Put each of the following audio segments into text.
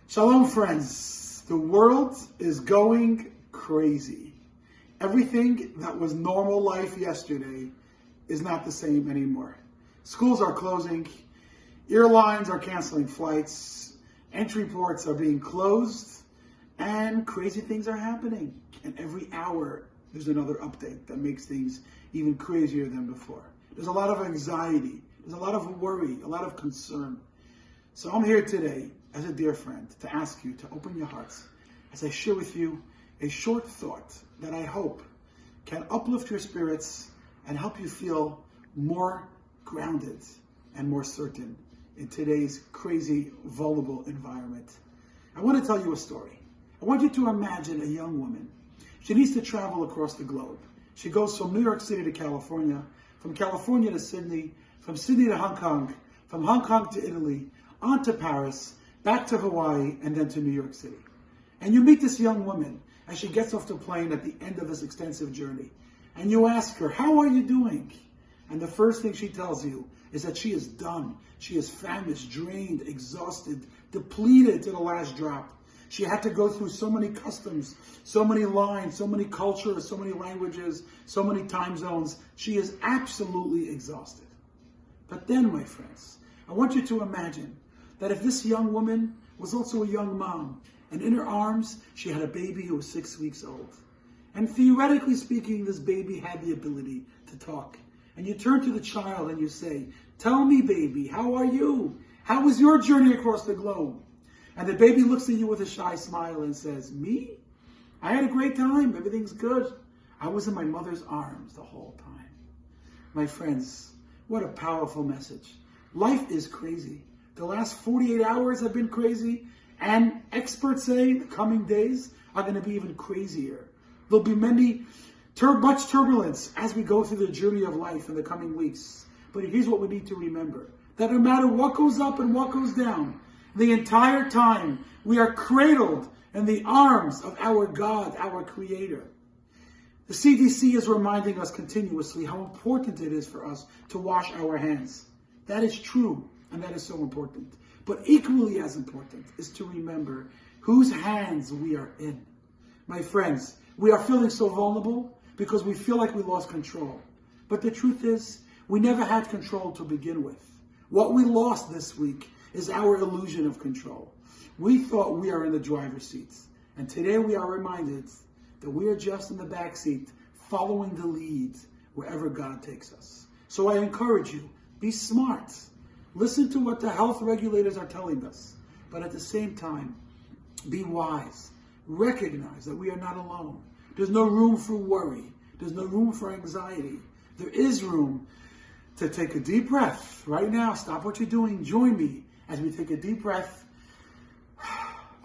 Shalom, friends. The world is going crazy. Everything that was normal life yesterday is not the same anymore. Schools are closing. Airlines are canceling flights. Entry ports are being closed. And crazy things are happening. And every hour, there's another update that makes things even crazier than before. There's a lot of anxiety. There's a lot of worry, a lot of concern. So I'm here today as a dear friend to ask you to open your hearts as I share with you a short thought that I hope can uplift your spirits and help you feel more grounded and more certain in today's crazy, vulnerable environment. I want to tell you a story. I want you to imagine a young woman. She needs to travel across the globe. She goes from New York City to California, from California to Sydney, from Sydney to Hong Kong, from Hong Kong to Italy, on to Paris, back to Hawaii, and then to New York City. And you meet this young woman as she gets off the plane at the end of this extensive journey. And you ask her, how are you doing? And the first thing she tells you is that she is done. She is famished, drained, exhausted, depleted to the last drop. She had to go through so many customs, so many lines, so many cultures, so many languages, so many time zones. She is absolutely exhausted. But then, my friends, I want you to imagine that if this young woman was also a young mom, and in her arms, she had a baby who was 6 weeks old. And theoretically speaking, this baby had the ability to talk. And you turn to the child and you say, tell me, baby, how are you? How was your journey across the globe? And the baby looks at you with a shy smile and says, me? I had a great time. Everything's good. I was in my mother's arms the whole time. My friends, what a powerful message. Life is crazy. The last 48 hours have been crazy, and experts say the coming days are going to be even crazier. There'll be much turbulence as we go through the journey of life in the coming weeks. But here's what we need to remember, that no matter what goes up and what goes down, the entire time we are cradled in the arms of our God, our Creator. The CDC is reminding us continuously how important it is for us to wash our hands. That is true, and that is so important. But equally as important is to remember whose hands we are in. My friends, we are feeling so vulnerable because we feel like we lost control. But the truth is, we never had control to begin with. What we lost this week is our illusion of control. We thought we are in the driver's seat. And today we are reminded that we are just in the back seat, following the lead wherever God takes us. So I encourage you, be smart. Listen to what the health regulators are telling us. But at the same time, be wise. Recognize that we are not alone. There's no room for worry. There's no room for anxiety. There is room to take a deep breath. Right now, stop what you're doing. Join me as we take a deep breath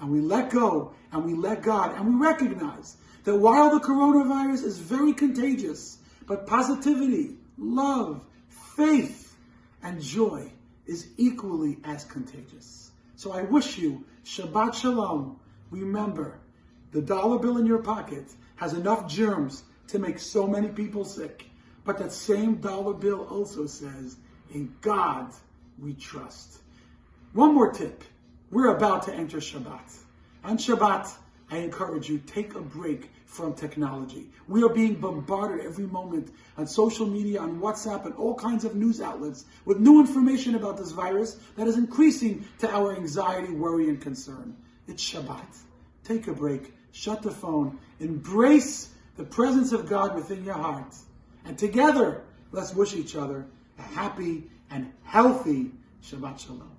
and we let go and we let God and we recognize that while the coronavirus is very contagious, but positivity, love, faith, and joy is equally as contagious. So I wish you Shabbat Shalom. Remember, the dollar bill in your pocket has enough germs to make so many people sick. But that same dollar bill also says, in God we trust. One more tip. We're about to enter Shabbat. On Shabbat, I encourage you, take a break from technology. We are being bombarded every moment on social media, on WhatsApp, and all kinds of news outlets with new information about this virus that is increasing to our anxiety, worry, and concern. It's Shabbat. Take a break. Shut the phone. Embrace the presence of God within your heart. And together, let's wish each other a happy and healthy Shabbat Shalom.